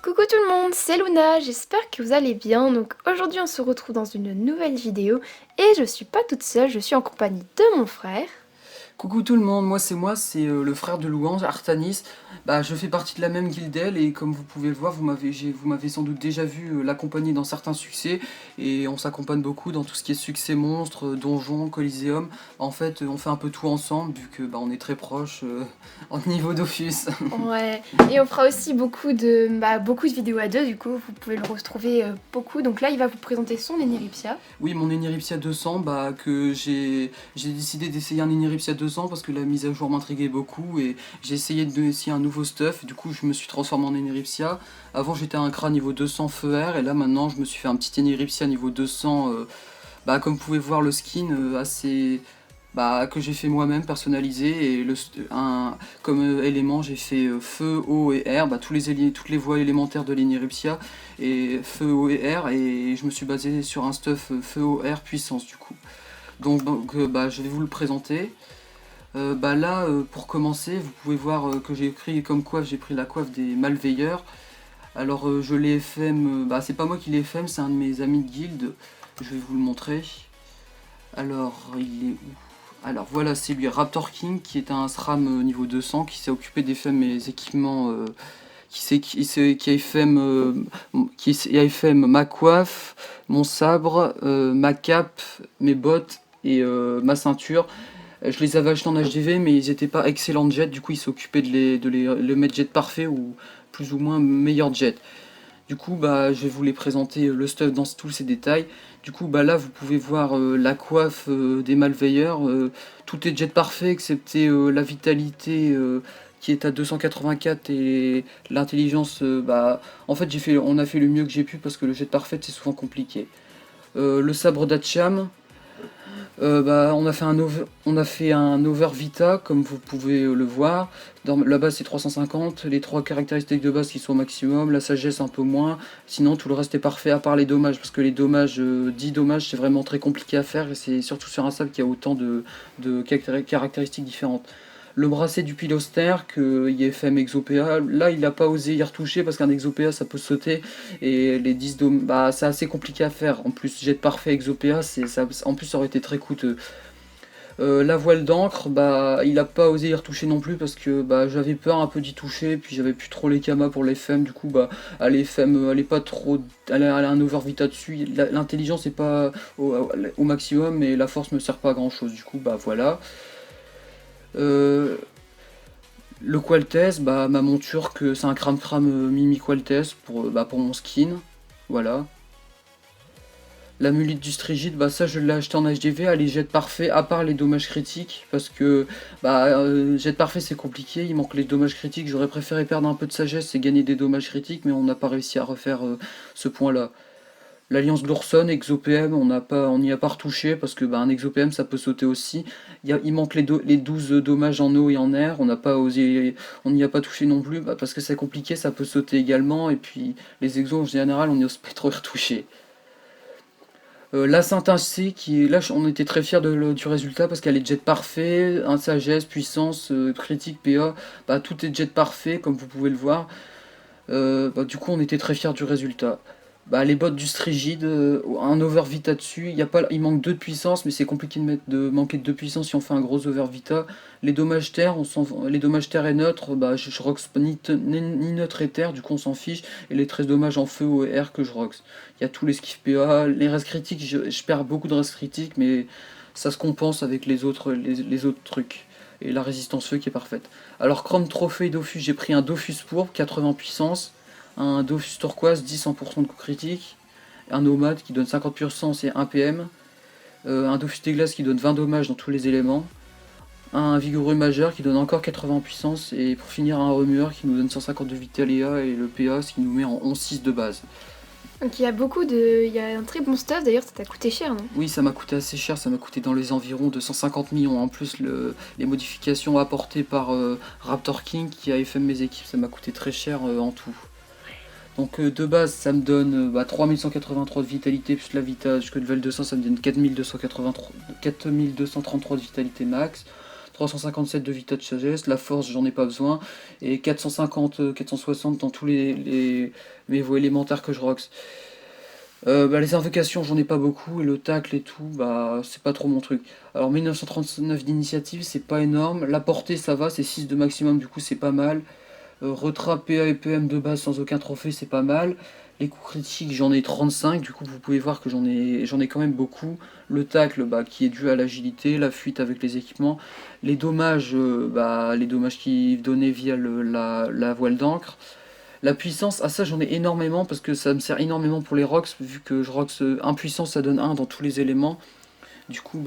Coucou tout le monde, c'est Luna, j'espère que vous allez bien. Donc aujourd'hui on se retrouve dans une nouvelle vidéo et je suis pas toute seule, je suis en compagnie de mon frère. Coucou tout le monde, c'est le frère de Louange, Artanis. Je fais partie de la même guildelle et comme vous pouvez le voir, vous m'avez sans doute déjà vu l'accompagner dans certains succès et on s'accompagne beaucoup dans tout ce qui est succès monstre, donjon, coliséum. En fait, on fait un peu tout ensemble vu que on est très proches en niveau Dofus. Ouais, et on fera aussi beaucoup de vidéos à deux, du coup vous pouvez le retrouver beaucoup. Donc là il va vous présenter son Eniripsia. Oui, mon Eniripsia 200, que j'ai décidé d'essayer un Eniripsia 200 parce que la mise à jour m'intriguait beaucoup et j'ai essayé d'essayer un nouveau stuff. Du coup, je me suis transformé en Eniripsia. Avant, j'étais un Kra niveau 200 feu air et là maintenant, je me suis fait un petit Eniripsia niveau 200. Comme vous pouvez voir, le skin assez que j'ai fait moi-même, personnalisé, et comme élément j'ai fait feu, eau et air, toutes les voies élémentaires de l'Eniripsia, et feu, eau et air, et je me suis basé sur un stuff feu, eau, air, puissance du coup. Je vais vous le présenter. Pour commencer, vous pouvez voir que j'ai pris comme coiffe, j'ai pris la coiffe des Malveilleurs. Alors je l'ai FM, c'est pas moi qui l'ai FM, c'est un de mes amis de guilde, je vais vous le montrer. Alors il est où? Alors voilà, c'est lui, Raptor King, qui est un SRAM niveau 200, qui s'est occupé des FM mes équipements, qui a FM ma coiffe, mon sabre, ma cape, mes bottes et ma ceinture. Je les avais achetés en HDV, mais ils n'étaient pas excellents jet, du coup il s'est occupé le mettre jet parfait ou plus ou moins meilleur jet. Du coup, je vais vous les présenter le stuff dans tous ses détails. Du coup, là, vous pouvez voir la coiffe des Malveilleurs. Tout est jet parfait, excepté la vitalité qui est à 284 et l'intelligence. En fait, on a fait le mieux que j'ai pu parce que le jet parfait, c'est souvent compliqué. Le sabre d'Acham. On a fait un over vita, comme vous pouvez le voir. La base c'est 350, les 3 caractéristiques de base qui sont au maximum, la sagesse un peu moins. Sinon tout le reste est parfait à part les dommages, parce que les dommages, 10 dommages c'est vraiment très compliqué à faire, et c'est surtout sur un sable qui a autant de caractéristiques différentes. Le bracelet du piloster, que IFM Exopéa, là il n'a pas osé y retoucher parce qu'un Exopéa ça peut sauter et les 10 c'est assez compliqué à faire. En plus, jet parfait Exopéa, en plus ça aurait été très coûteux. La voile d'encre, il n'a pas osé y retoucher non plus parce que j'avais peur un peu d'y toucher, puis j'avais plus trop les kamas pour les femmes, du coup les femmes, elle est pas trop, elle a un over vita dessus, l'intelligence est pas au maximum, mais la force me sert pas à grand chose, du coup voilà. Le Qualtess, ma monture, que c'est un Cram Mimi Qualtess pour mon skin, voilà. L'amulette du Strigide, ça je l'ai acheté en HDV, elle est jet parfait à part les dommages critiques, parce que jet parfait c'est compliqué, il manque les dommages critiques, j'aurais préféré perdre un peu de sagesse et gagner des dommages critiques, mais on n'a pas réussi à refaire ce point là. L'alliance d'Ourson, ExoPM, on n'y a pas retouché parce que un ExoPM ça peut sauter aussi. Il manque les 12 dommages en eau et en air, on n'a pas osé, on n'y a pas touché non plus parce que c'est compliqué, ça peut sauter également, et puis les exos en général on n'y ose pas trop y retoucher. La Saint-Incé, qui est là, on était très fiers du résultat parce qu'elle est jet parfait, un sagesse, puissance, critique, PA, tout est jet parfait comme vous pouvez le voir. Du coup on était très fiers du résultat. Les bottes du Strigide, un over vita dessus, il manque 2 de puissance, mais c'est compliqué de manquer de 2 puissance si on fait un gros over vita. Les dommages terre, les dommages terre et neutre, je rox ni neutre et terre, du coup on s'en fiche, et les 13 dommages en feu ou air que je rox. Il y a tous les skiffs PA, les restes critiques, je perds beaucoup de restes critiques, mais ça se compense avec les autres trucs. Et la résistance feu qui est parfaite. Alors Chrome Trophée Dofus, j'ai pris un Dofus pourpre, 80 puissance, un Dofus turquoise, 10 100% de coup critique, un nomade qui donne 50 puissance et 1 PM, un Dofus des glaces qui donne 20 dommages dans tous les éléments, un vigoureux majeur qui donne encore 80 puissance, et pour finir un remueur qui nous donne 150 de Vitalia et le PA, ce qui nous met en 11-6 de base. Donc il y a beaucoup de... Il y a un très bon stuff, d'ailleurs ça t'a coûté cher, non? Oui, ça m'a coûté assez cher, ça m'a coûté dans les environs de 150 millions. En plus, les modifications apportées par Raptor King qui avait fait mes équipes, ça m'a coûté très cher en tout. Donc de base, ça me donne 3183 de vitalité, plus la vita jusqu'au level 200, ça me donne 4233 de vitalité max, 357 de vita de sagesse, la force, j'en ai pas besoin, et 450, 460 dans tous mes voies élémentaires que je rox. Les invocations, j'en ai pas beaucoup, et le tacle et tout, c'est pas trop mon truc. Alors 1939 d'initiative, c'est pas énorme. La portée, ça va, c'est 6 de maximum, du coup c'est pas mal. Retrait PA et PM de base sans aucun trophée, c'est pas mal. Les coups critiques, j'en ai 35, du coup vous pouvez voir que j'en ai quand même beaucoup. Le tacle, qui est dû à l'agilité, la fuite avec les équipements. Les dommages qui donnaient via la voile d'encre. La puissance, ça j'en ai énormément parce que ça me sert énormément pour les rocks, vu que je rocks impuissance, ça donne 1 dans tous les éléments. Du coup,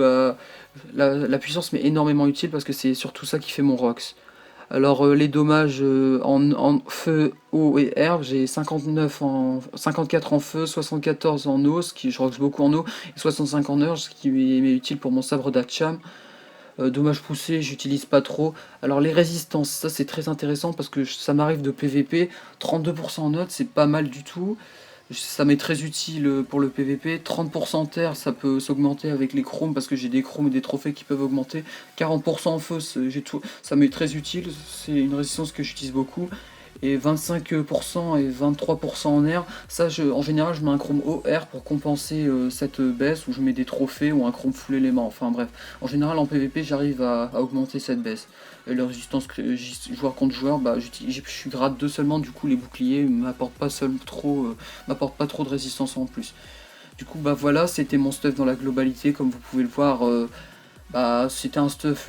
la puissance m'est énormément utile parce que c'est surtout ça qui fait mon rocks. Alors les dommages en feu, eau et herbe, j'ai 54 en feu, 74 en eau, je rocks beaucoup en eau, et 65 en urge, ce qui m'est utile pour mon sabre d'Acham. Dommages poussés, j'utilise pas trop. Alors les résistances, ça c'est très intéressant parce que ça m'arrive de PVP. 32% en note, c'est pas mal du tout. Ça m'est très utile pour le PVP. 30% en terre, ça peut s'augmenter avec les chromes parce que j'ai des chromes et des trophées qui peuvent augmenter. 40% en feu, ça m'est très utile. C'est une résistance que j'utilise beaucoup. Et 25% et 23% en air, ça en général je mets un chrome OR pour compenser cette baisse, où je mets des trophées ou un chrome full élément, enfin bref. En général en PvP j'arrive à augmenter cette baisse. Et la résistance joueur contre joueur, je suis grade 2 seulement, du coup les boucliers m'apportent pas trop de résistance en plus. Du coup voilà, c'était mon stuff dans la globalité, comme vous pouvez le voir, c'était un stuff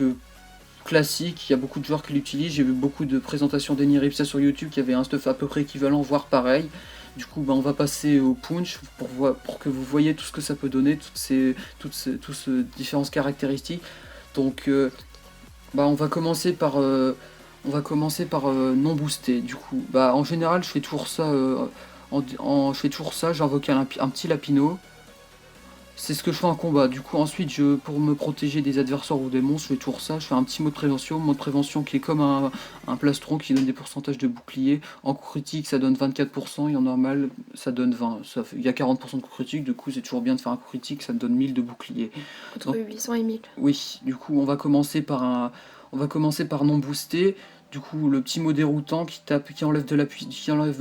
classique, il y a beaucoup de joueurs qui l'utilisent, j'ai vu beaucoup de présentations d'Eniripsa sur YouTube qui avaient un stuff à peu près équivalent, voire pareil. Du coup on va passer au punch pour que vous voyez tout ce que ça peut donner, toutes ces différentes caractéristiques. Donc on va commencer par non boosté. Du coup en général je fais toujours ça, j'invoque un petit lapino. C'est ce que je fais en combat. Du coup, ensuite, pour me protéger des adversaires ou des monstres, je fais toujours ça. Je fais un petit mot de prévention. Mot de prévention qui est comme un plastron qui donne des pourcentages de bouclier. En coup critique, ça donne 24%. Et en normal, ça donne 20. Il y a 40% de coup critique. Du coup, c'est toujours bien de faire un coup critique. Ça te donne 1000 de bouclier. Entre 800 et 1000. Oui, du coup, on va commencer par non boosté. Du coup, le petit mot déroutant qui enlève de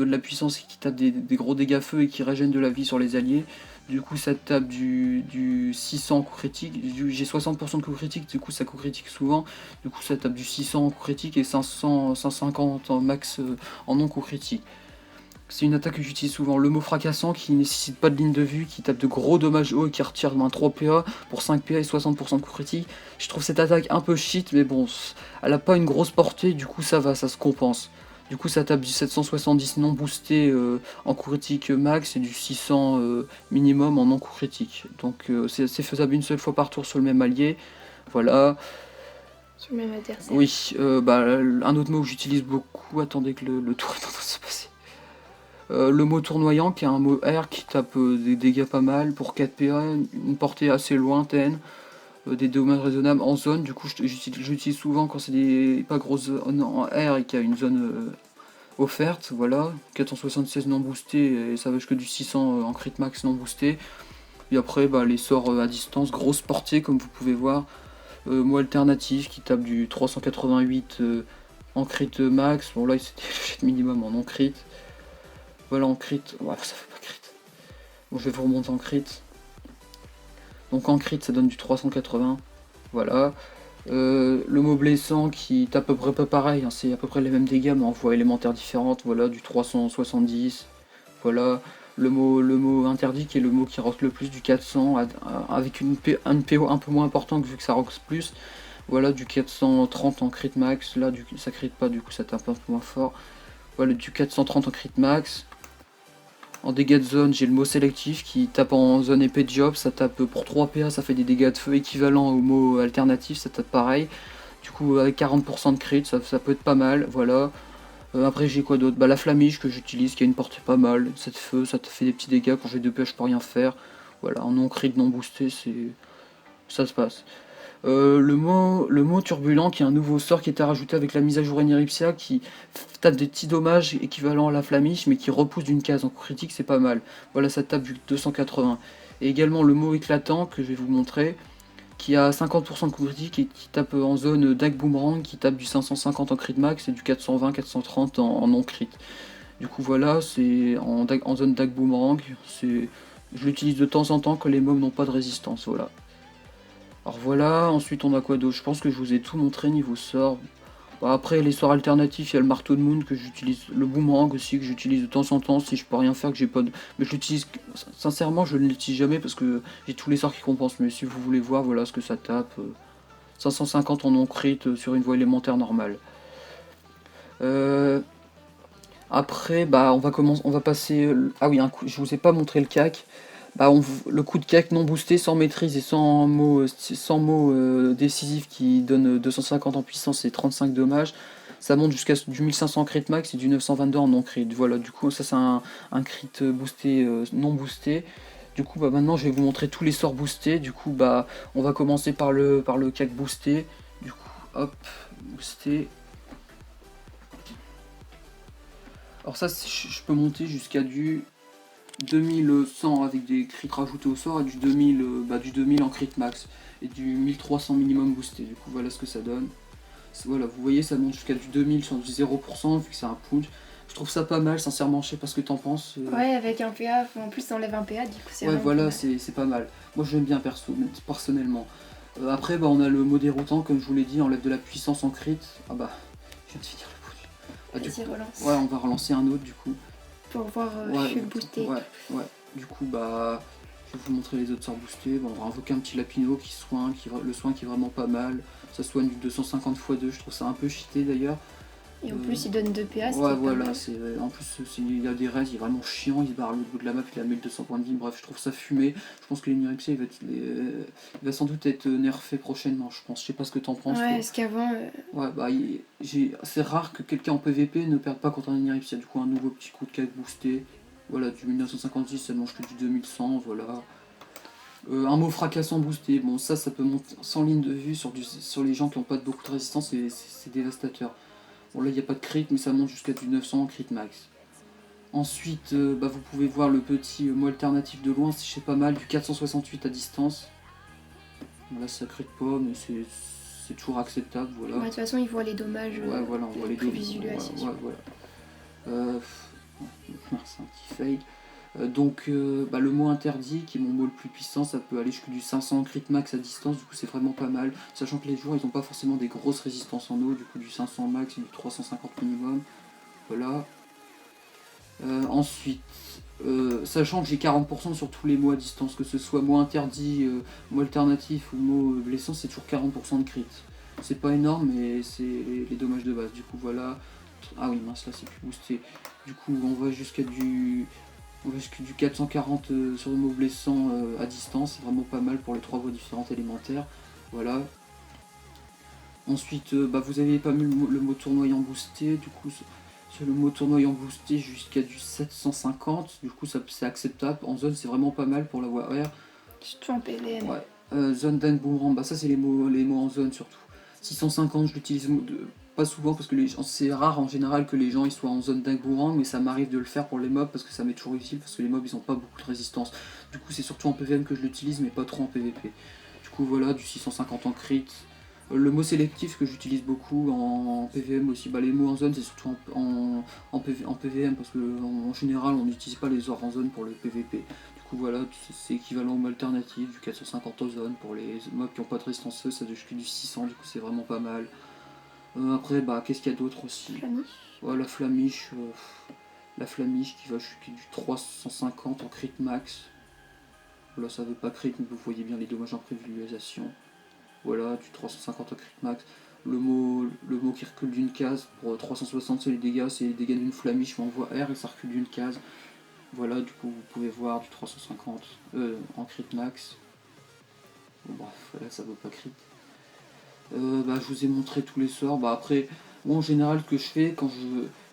la puissance et qui tape des gros dégâts feu et qui régène de la vie sur les alliés. Du coup, ça tape du 600 en coup critique. J'ai 60% de coup critique, du coup, ça coup critique souvent. Du coup, ça tape du 600 en coup critique et 150 en max en non coup critique. C'est une attaque que j'utilise souvent. Le mot fracassant qui nécessite pas de ligne de vue, qui tape de gros dommages hauts et qui retire moins 3 PA pour 5 PA et 60% de coup critique. Je trouve cette attaque un peu shit, mais bon, elle a pas une grosse portée, du coup ça va, ça se compense. Du coup ça tape du 770 non boosté en coup critique max et du 600 minimum en non coup critique. Donc c'est faisable une seule fois par tour sur le même allié. Voilà. Sur le même adversaire. Oui, un autre mot que j'utilise beaucoup, attendez que le tour est en train de se passer. Le mot tournoyant qui est un mot R qui tape des dégâts pas mal pour 4 PA, une portée assez lointaine, des dommages raisonnables en zone. Du coup j'utilise souvent quand c'est des pas grosses zones en R et qu'il y a une zone offerte. Voilà, 476 non boosté et ça va jusque du 600 en crit max non boosté. Et après les sorts à distance, grosse portée comme vous pouvez voir. Mot alternatif qui tape du 388 en crit max. Bon là c'était le jet minimum en non crit. Voilà en crit, ouais, ça fait pas crit. Bon je vais vous remonter en crit. Donc en crit ça donne du 380. Voilà. Le mot blessant qui tape à peu près pas pareil, hein, c'est à peu près les mêmes dégâts mais en voies élémentaires différentes. Voilà, du 370. Voilà. Le mot interdit qui est le mot qui rock le plus, du 400 avec une PO un peu moins importante vu que ça rock plus. Voilà, du 430 en crit max. Là ça crit pas, du coup ça tape un peu moins fort. Voilà, du 430 en crit max. En dégâts de zone, j'ai le mot sélectif qui tape en zone épée de job, ça tape pour 3 PA, ça fait des dégâts de feu équivalents au mot alternatif, ça tape pareil. Du coup avec 40% de crit, ça peut être pas mal, voilà. Après j'ai quoi d'autre? Bah la flamiche que j'utilise, qui a une portée pas mal, 7 feux, ça te fait des petits dégâts, quand j'ai 2 PH je peux rien faire. Voilà, en non crit, non boosté, ça se passe. Le mot turbulent, qui est un nouveau sort qui était rajouté avec la mise à jour Eneripsia, qui tape des petits dommages équivalents à la flamiche, mais qui repousse d'une case. En critique, c'est pas mal. Voilà, ça tape du 280. Et également le mot éclatant, que je vais vous montrer, qui a 50% de coup critique et qui tape en zone Dag Boomerang, qui tape du 550 en crit max et du 420-430 en non crit. Du coup, voilà, c'est en zone Dag Boomerang. Je l'utilise de temps en temps quand les mobs n'ont pas de résistance. Voilà. Alors voilà, ensuite on a quoi d'autre? Je pense que je vous ai tout montré niveau sort. Bon, après les sorts alternatifs, il y a le marteau de Moon que j'utilise, le boomerang aussi que j'utilise de temps en temps si je peux rien faire, que j'ai pas de... Mais je l'utilise, sincèrement je ne l'utilise jamais parce que j'ai tous les sorts qui compensent, mais si vous voulez voir, voilà ce que ça tape. 550 en non-crit sur une voie élémentaire normale. Euh, Après, bah on va passer... Ah oui, je vous ai pas montré le CAC. Bah, le coup de cac non boosté, sans maîtrise et sans mots décisifs qui donne 250 en puissance et 35 dommages, ça monte jusqu'à du 1500 crit max et du 922 en non crit. Voilà, du coup ça c'est un crit boosté non boosté. Du coup bah maintenant je vais vous montrer tous les sorts boostés. Du coup bah on va commencer par le cac boosté. Du coup hop, boosté. Alors ça je peux monter jusqu'à du 2100 avec des crits rajoutés au sort et du 2000 en crit max et du 1300 minimum boosté. Du coup voilà ce que ça donne. Voilà, vous voyez ça monte jusqu'à du 2000 sur du 0% vu que c'est un punch. Je trouve ça pas mal, sincèrement, je sais pas ce que t'en penses. Ouais, avec un PA, en plus ça enlève un PA, du coup c'est Ouais vraiment voilà, pas mal. c'est pas mal. Moi j'aime bien personnellement. Après bah, on a le mot déroutant, comme je vous l'ai dit, enlève de la puissance en crit. Ah bah, je viens de finir le punch. Bah, du Vas-y, coup, relance. ouais on va relancer un autre du coup. Pour voir Ouais, full boosté. ouais. Du coup, bah, je vais vous montrer les autres sorts boostés. Bon, on va invoquer un petit Lapino le soin qui est vraiment pas mal. Ça soigne du 250 x 2, je trouve ça un peu cheaté d'ailleurs. Et en plus il donne 2 PA, ce qui Ouais, est pas voilà, mal. en plus, il y a des raids, il est vraiment chiant, il se barre à l'autre bout de la map, il a 1200 points de vie. Bref, je trouve ça fumé. Je pense que l'Eniripsia, il va sans doute être nerfé prochainement, je pense. Je sais pas ce que t'en penses, Ouais, toi. parce qu'avant... Ouais, bah, c'est rare que quelqu'un en PVP ne perde pas contre un Eniripsia. Du coup, un nouveau petit coup de cac boosté. Voilà, du 1956, ça ne mange que du 2100, voilà. Un mot fracassant boosté, bon, ça peut monter sans ligne de vue sur les gens qui n'ont pas beaucoup de résistance, et c'est dévastateur. Bon, là, il n'y a pas de crit, mais ça monte jusqu'à du 900 en crit max. Ensuite, bah, vous pouvez voir le petit mot alternatif de loin, c'est pas mal, du 468 à distance. Bon, là, ça crit pas, mais c'est toujours acceptable, voilà. Ouais, de toute façon il voit les dommages Ouais, voilà, on voit les deux. visualisation. Ouais, voilà. C'est un petit fail. Donc bah, le mot interdit, qui est mon mot le plus puissant, ça peut aller jusqu'à du 500 crit max à distance, du coup c'est vraiment pas mal. Sachant que les joueurs ils n'ont pas forcément des grosses résistances en eau, du coup du 500 max et du 350 minimum. Voilà. Ensuite, sachant que j'ai 40% sur tous les mots à distance, que ce soit mot interdit, mot alternatif ou mot blessant, c'est toujours 40% de crit. C'est pas énorme, mais c'est les dommages de base. Du coup, voilà. Ah oui, mince, là c'est plus boosté. Du coup, on va jusqu'à du 440 sur le mot blessant à distance. C'est vraiment pas mal pour les trois voies différentes élémentaires. Voilà. Ensuite, bah, vous avez pas mis le mot tournoyant boosté. Du coup, sur le mot tournoyant boosté jusqu'à du 750. Du coup, c'est acceptable. En zone, c'est vraiment pas mal pour la voie R. Surtout en PVM. Ouais. Zone Dan Boomerang, bah ça c'est les mots en zone surtout. 650, je l'utilise pas souvent parce que c'est rare en général que les gens ils soient en zone Dan Boomerang, mais ça m'arrive de le faire pour les mobs parce que ça m'est toujours utile, parce que les mobs ils ont pas beaucoup de résistance. Du coup c'est surtout en PVM que je l'utilise, mais pas trop en PVP. Du coup voilà, du 650 en crit. Le mot sélectif que j'utilise beaucoup en PVM aussi, bah les mots en zone c'est surtout en PVM parce que en général on n'utilise pas les ors en zone pour le PVP. Du coup voilà, c'est équivalent au mot alternatif, du 450 en zone pour les mobs qui n'ont pas de résistance feu, ça doit jusqu'à du 600, du coup c'est vraiment pas mal. Après bah qu'est-ce qu'il y a d'autre aussi? Flamiche. Ouais, la flamiche qui va jusqu'à du 350 en crit max. Là ça veut pas crit, mais vous voyez bien les dommages en prévisualisation. Voilà, du 350 en crit max. Le mot qui recule d'une case pour 360 c'est les dégâts d'une flamiche, mais on voit R et ça recule d'une case. Voilà, du coup vous pouvez voir du 350 en crit max. Bon, bref, là ça vaut pas crit. Bah, je vous ai montré tous les sorts. Bah, après, moi en général, ce que je fais quand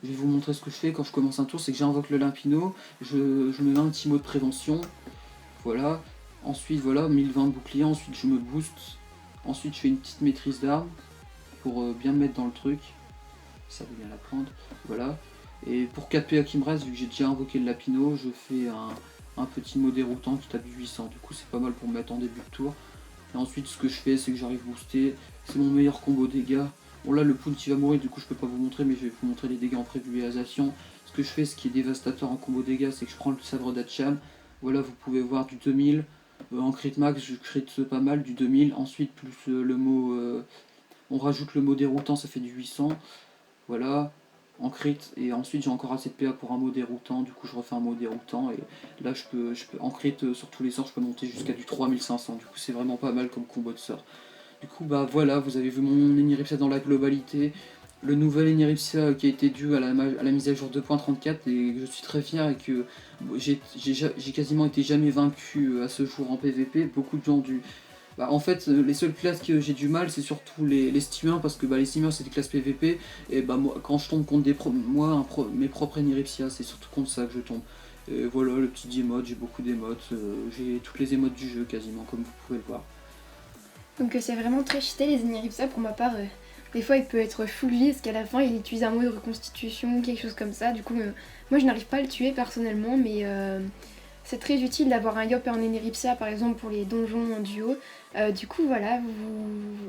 je vais vous montrer ce que je fais quand je commence un tour, c'est que j'invoque le Limpino, je me mets un petit mot de prévention, voilà. Ensuite voilà, 1020 de bouclier, ensuite je me booste, ensuite je fais une petite maîtrise d'arme pour bien me mettre dans le truc, ça veut bien la prendre, voilà. Et pour 4 PA qui me reste, vu que j'ai déjà invoqué le Lapino, je fais un petit mot déroutant qui tape du 800, du coup c'est pas mal pour me mettre en début de tour. Et ensuite ce que je fais c'est que j'arrive booster, c'est mon meilleur combo dégâts. Bon là le pool il va mourir, du coup je peux pas vous montrer, mais je vais vous montrer les dégâts en prévisualisation. Ce que je fais, ce qui est dévastateur en combo dégâts, c'est que je prends le sabre d'Acham. Voilà, vous pouvez voir du 2000. En crit max, je crit pas mal, du 2000. Ensuite, plus le mot... on rajoute le mot déroutant, ça fait du 800. Voilà, en crit. Et ensuite, j'ai encore assez de PA pour un mot déroutant. Du coup, je refais un mot déroutant. Et là, je peux en crit, sur tous les sorts, je peux monter jusqu'à du 3500. Du coup, c'est vraiment pas mal comme combo de sorts. Du coup, bah voilà, vous avez vu mon Eniripsia dans la globalité. Le nouvel Eniripsia qui a été dû à la mise à jour 2.34 et je suis très fier et que j'ai quasiment été jamais vaincu à ce jour en PVP. Beaucoup de gens du... Bah, en fait, les seules classes que j'ai du mal, c'est surtout les steamers, parce que bah, les steamers c'est des classes PVP, et bah moi, quand je tombe contre mes propres Eniripsia, c'est surtout contre ça que je tombe. Et voilà, le petit emote, j'ai beaucoup d'émotes, j'ai toutes les émotes du jeu quasiment, comme vous pouvez le voir. Donc c'est vraiment très cheaté les Eniripsa pour ma part. Des fois il peut être full G parce qu'à la fin il utilise un mot de reconstitution, quelque chose comme ça. Du coup moi je n'arrive pas à le tuer personnellement, mais c'est très utile d'avoir un Yop et un Eniripsa par exemple pour les donjons en duo. Du coup voilà,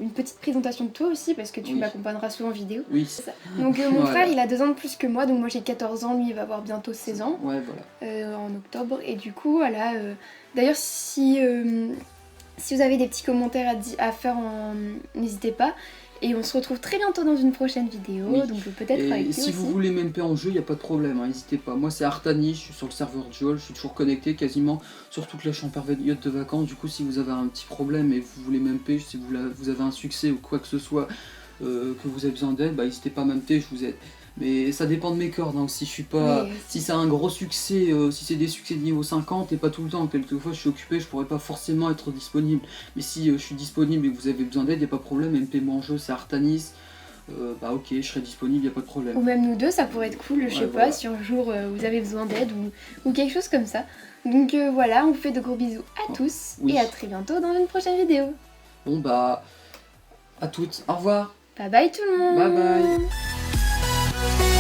une petite présentation de toi aussi parce que tu m'accompagneras souvent en vidéo. Oui. Donc mon frère il a 2 ans de plus que moi, donc moi j'ai 14 ans, lui il va avoir bientôt 16 ans. Ouais voilà. En octobre. Et du coup voilà, d'ailleurs si vous avez des petits commentaires à faire, n'hésitez pas. Et on se retrouve très bientôt dans une prochaine vidéo, donc peut-être avec lui si vous aussi. voulez m'MP en jeu, il n'y a pas de problème, n'hésitez pas. Moi c'est Artani, je suis sur le serveur Duel, je suis toujours connecté quasiment sur toute la chambre période de vacances. Du coup si vous avez un petit problème et vous voulez m'MP, si vous avez un succès ou quoi que ce soit, que vous avez besoin d'aide, bah n'hésitez pas à m'MP, je vous aide. Mais ça dépend de mes cordes, hein. Si je suis pas. Si c'est un gros succès, si c'est des succès de niveau 50 et pas tout le temps, quelquefois je suis occupé, je pourrais pas forcément être disponible. Mais si je suis disponible et que vous avez besoin d'aide, il n'y a pas de problème, MP-moi en jeu, c'est Artanis. Bah ok, je serai disponible, il n'y a pas de problème. Ou même nous deux, ça pourrait être cool, je sais pas, si un jour vous avez besoin d'aide ou quelque chose comme ça. Donc voilà, on vous fait de gros bisous à tous et à très bientôt dans une prochaine vidéo. Bon bah, à toutes, au revoir. Bye bye tout le monde. Bye bye.